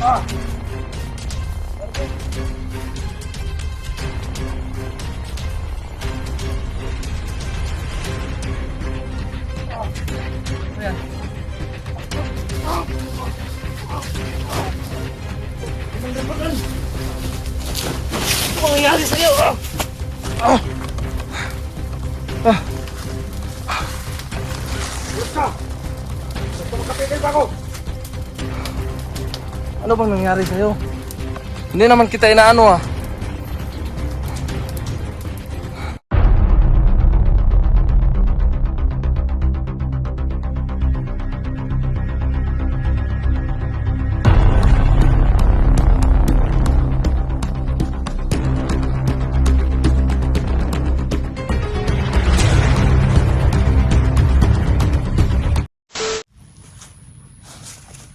Ayan. Ano nangyari sa'yo? Ano bang nangyari sa'yo? Hindi naman kita inaano ah.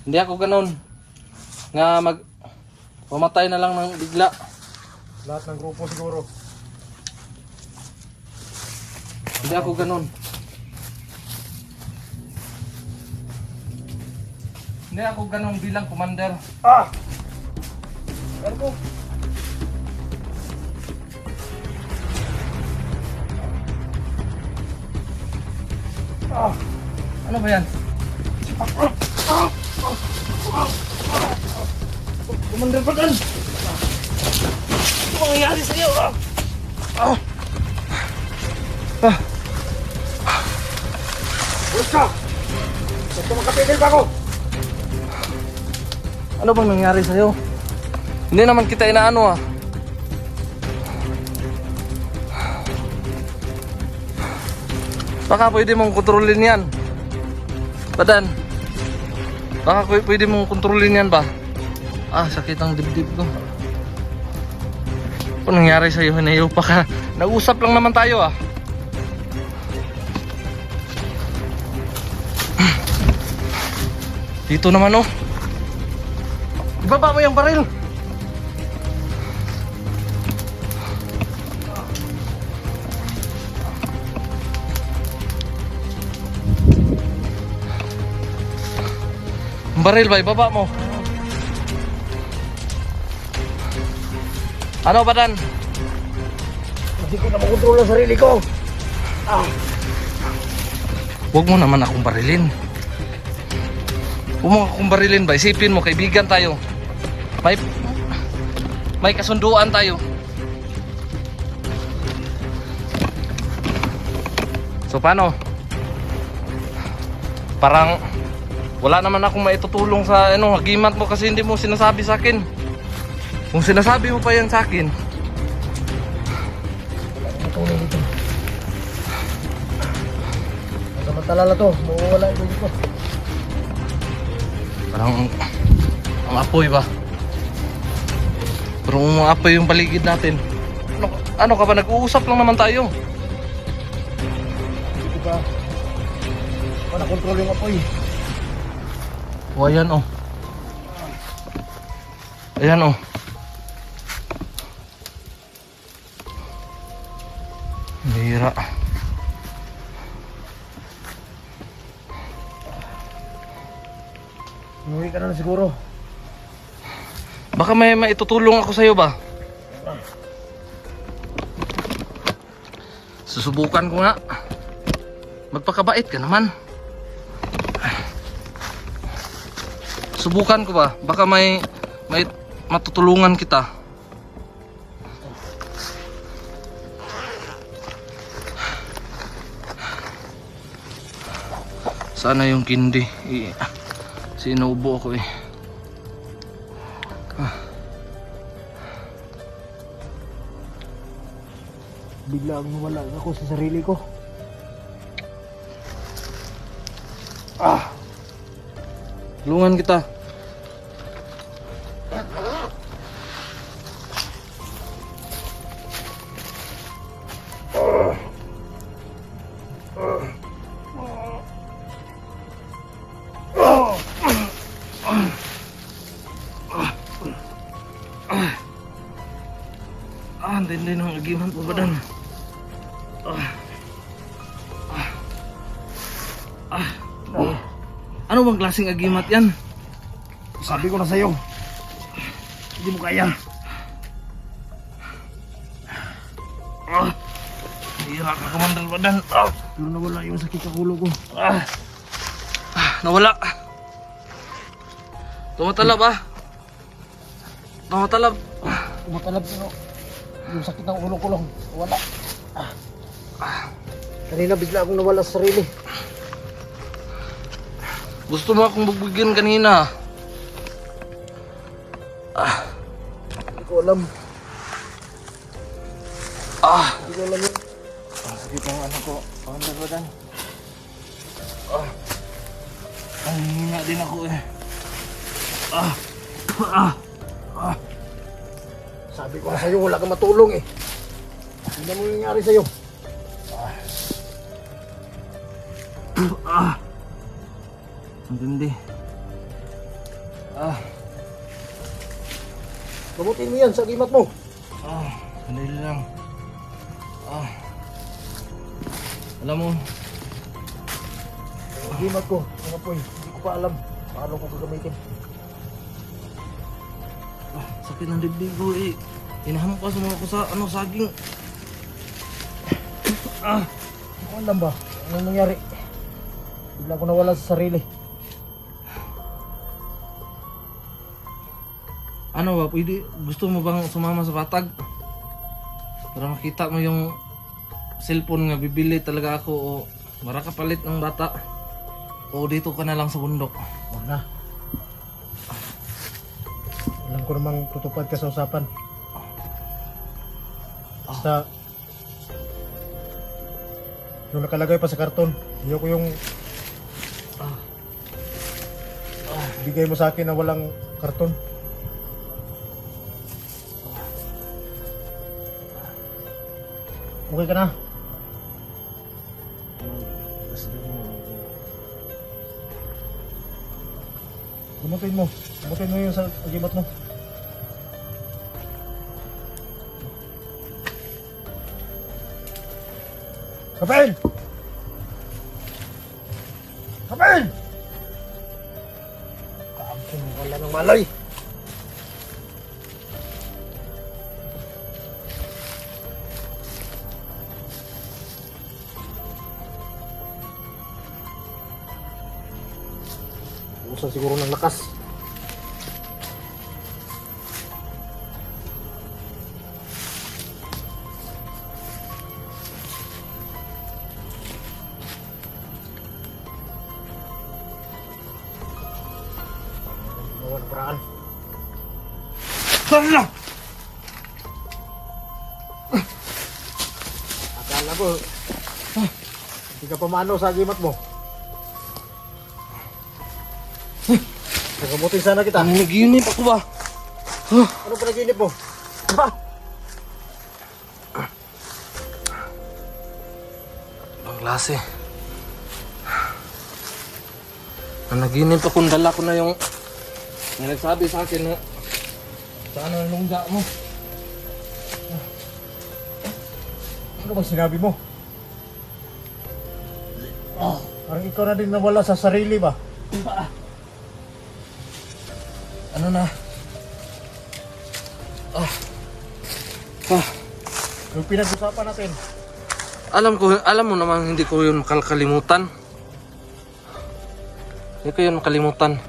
Hindi ako ganun. Nga mamatay na lang ng bigla. Lahat ng grupo siguro. Hindi ako ganun. Hindi ako ganun bilang commander. Ano po? Ano ba yan? Commander Pagan! Ano nangyari sa'yo? Ulit ka! Basta makapigil pa ako! Ano bang nangyari sa'yo? Hindi naman kita inaano ah. Baka pwede mong kontrolin yan. Badan. Baka pwede mong kontrolin yan ba? Sakit ang dibdib ko. Ano nangyari sa'yo? Hinayo pa ka. Nag-usap lang naman tayo ah. Dito naman oh. Ibaba mo yung baril. Baril ba? Ibaba mo. Ano ba Dan? Hindi ko na makontrol ang sarili ko! Huwag mo naman akong barilin. Huwag mo akong barilin ba? Isipin mo, kaibigan tayo. May kasunduan tayo. So paano? Parang wala naman akong maitutulong sa hagimat mo kasi hindi mo sinasabi sa akin. Kung sinasabi mo pa yan sa akin, Matulog dito. Samantala na to, mawawala ito dito. parang ang apoy ba? Parang umaapoy yung paligid natin. Ano ka ba? Nag-uusap lang naman tayo. Dito ba? Para kontrol yung apoy. O ayan oh. Ayan oh. Bihira. Umuwi ka na siguro. Baka may maitutulong ako sa'yo ba? Susubukan ko nga. Magpakabait ka naman. Subukan ko ba? Baka may matutulungan kita. Sana yung kindi. Sinubo ako eh. Bigla ang nawala ako sa sarili ko. Tulungan kita. Ang tindi ng agiman po badan. Ano bang klaseng agimat yan? Sabi ko na sa'yo, Hindi mo kaya. Hira ka, Commander Badan. Ah, Pero nawala yung sakit sa ulo ko. nawala. Tumatalab ah. Tumatalab. Umatalab pero yung sakit ng ulo ko lang. Wala. Kanina bigla akong nawala sa sarili. Gusto mo akong bugbugin kanina. Hindi ko alam. Hindi ko alam yun. Sakit ang ano ko, Commander Badan. Ang hina din ako eh. Sabi ko na sa'yo, wala kang matulong eh. Hindi mo nangyari sa'yo. Ang tindi. Gamutin mo yan sa gimat mo. Sandali lang. Alam mo, Sa gimat ko, mga poy, hindi ko pa alam paano ko gagamitin. sakit ng dibdib ko eh. Hinahampas mo ako sa saging. Hindi ko alam ba? Anong nangyari? Bigla ko nawala sa sarili. Ano ba, pwede, gusto mo bang sumama sa patag? Para makita mo yung cellphone nga bibili talaga ako o mara ka palit ng bata. O dito ka na lang sa bundok. Huwag na. Alam ko namang tutupad ka sa usapan. Basta yung nakalagay pa sa karton, ayoko yung bigay mo sa akin na walang karton. Okay ka na? Gumutin mo. Gumutin mo yung sa agimat mo. Kapil! Kapil! Kampung wala ng malay. Usan siguro ng lakas. Gawang paraan. Hala! Akala ko hindi ka pamano sa agimat mo. Nagamutin sana kita. Naginip ako ba? Ano pa naginip mo? Ang klase. Naginip ako, dala ko na yung nagsabi sa akin na saan ang lungga mo. Ano ba sinabi mo? Parang ikaw na din nawala sa sarili ba? Ano na? Yung pinag-usapan natin. Alam mo naman hindi ko yun makakalimutan. Hindi ko yun makalimutan.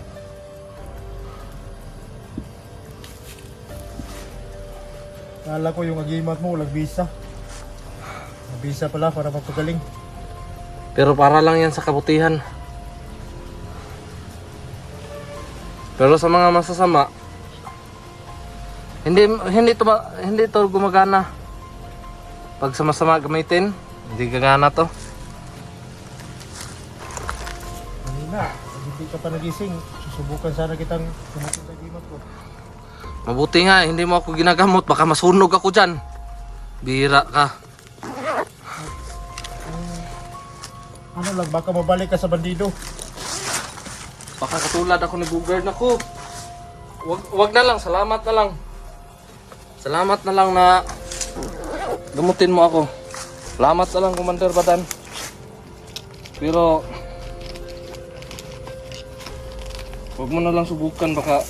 Kala ko yung agimat mo, walang visa. May visa pala para magpagaling. Pero para lang yan sa kabutihan. Pero sa mga masasama, hindi to gumagana. Pag sa masama gamitin, hindi gagana to. Kanina, pag hindi ka pa nagising, susubukan sana kitang gumutin sa agimat ko. Mabuti nga, hindi mo ako ginagamot, baka masunog ako dyan. Bira ka. Ano lang, baka mabalik ka sa bandido. Baka katulad ako ni Bugard na ko. Wag na lang, salamat na lang. Salamat na lang na gamutin mo ako. Salamat na lang, Commander Badan. Pero wag mo na lang subukan, baka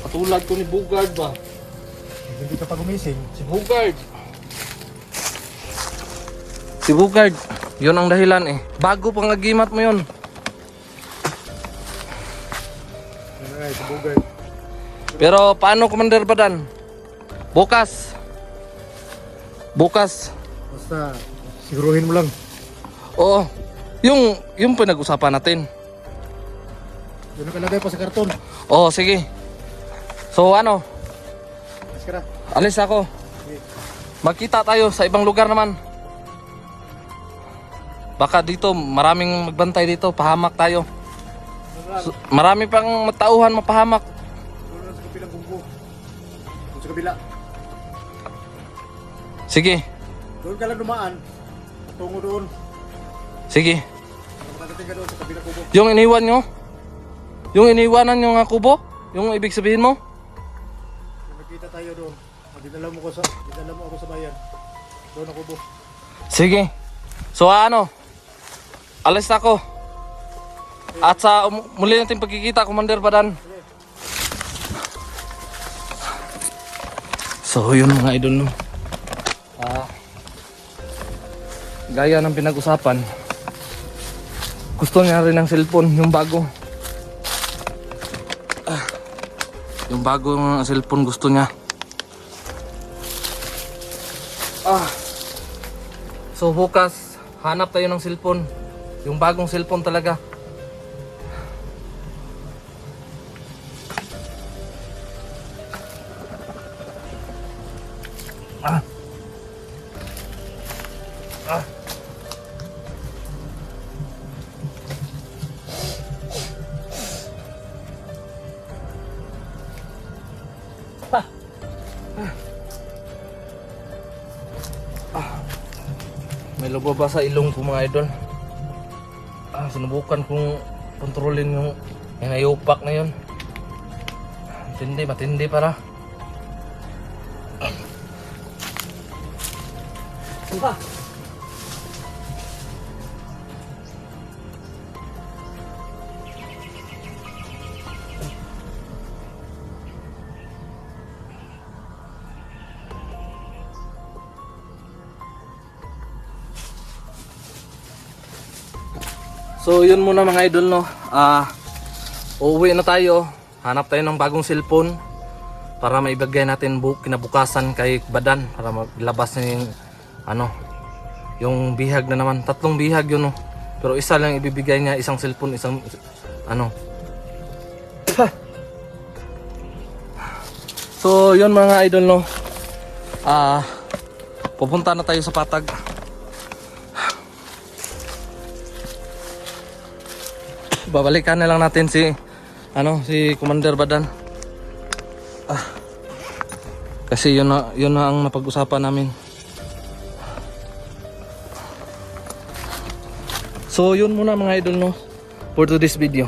Katulad ko ni Bugard ba? Hindi ka pa gumising. Si Bugard. Si Bugard. Yun ang dahilan eh. Bago pang agimat mo yun. Yan na nga, si Bugay. Pero paano, Commander Badan? Bukas. Bukas. Basta, siguruhin mo lang. Oo. Yung pinag-usapan natin. Yun nakalagay pa sa karton. Oo, sige. So ano, Mas ka na. alis ako. Magkita tayo sa ibang lugar naman. Baka dito, maraming magbantay dito, pahamak tayo. Marami pang matauhan mapahamak. Doon lang sa kabilang bungko. Doon sa kabila. Sige, Doon ka lang dumaan. Tungo doon. sige. Makakating ka doon sa kabilang kubo. Yung iniwan nyo? Yung iniwanan nyo nga kubo? Yung ibig sabihin mo? Kung nakita tayo doon, dinala mo ako sa bayan. Doon ang kubo. Sige. So ano? Alis na ako. At sa muli natin pagkikita, Commander Badan. So yun mga idol, no? Gaya ng pinag-usapan, gusto niya rin ng cellphone, yung bago. Yung bagong cellphone gusto niya. So bukas, hanap tayo ng cellphone. Yung bagong cellphone talaga. May lubo ba sa ilong ko mga idol? Sinubukan kong kontrolin yung ayupak na yun. Matindi para. So yun muna mga idol, no. Uuwi na tayo. Hanap tayo ng bagong cellphone para maibigay natin kinabukasan kay Badan para maglabas na yung yung bihag na naman. 3 bihag yun, no. Pero isa lang ibibigay niya, isang cellphone, isang So yun mga idol, no. Pupunta na tayo sa Patag. Babalikan na lang natin si Commander Badan. Kasi yun na ang napag-usapan namin. So yun muna mga idol, no, for today's video.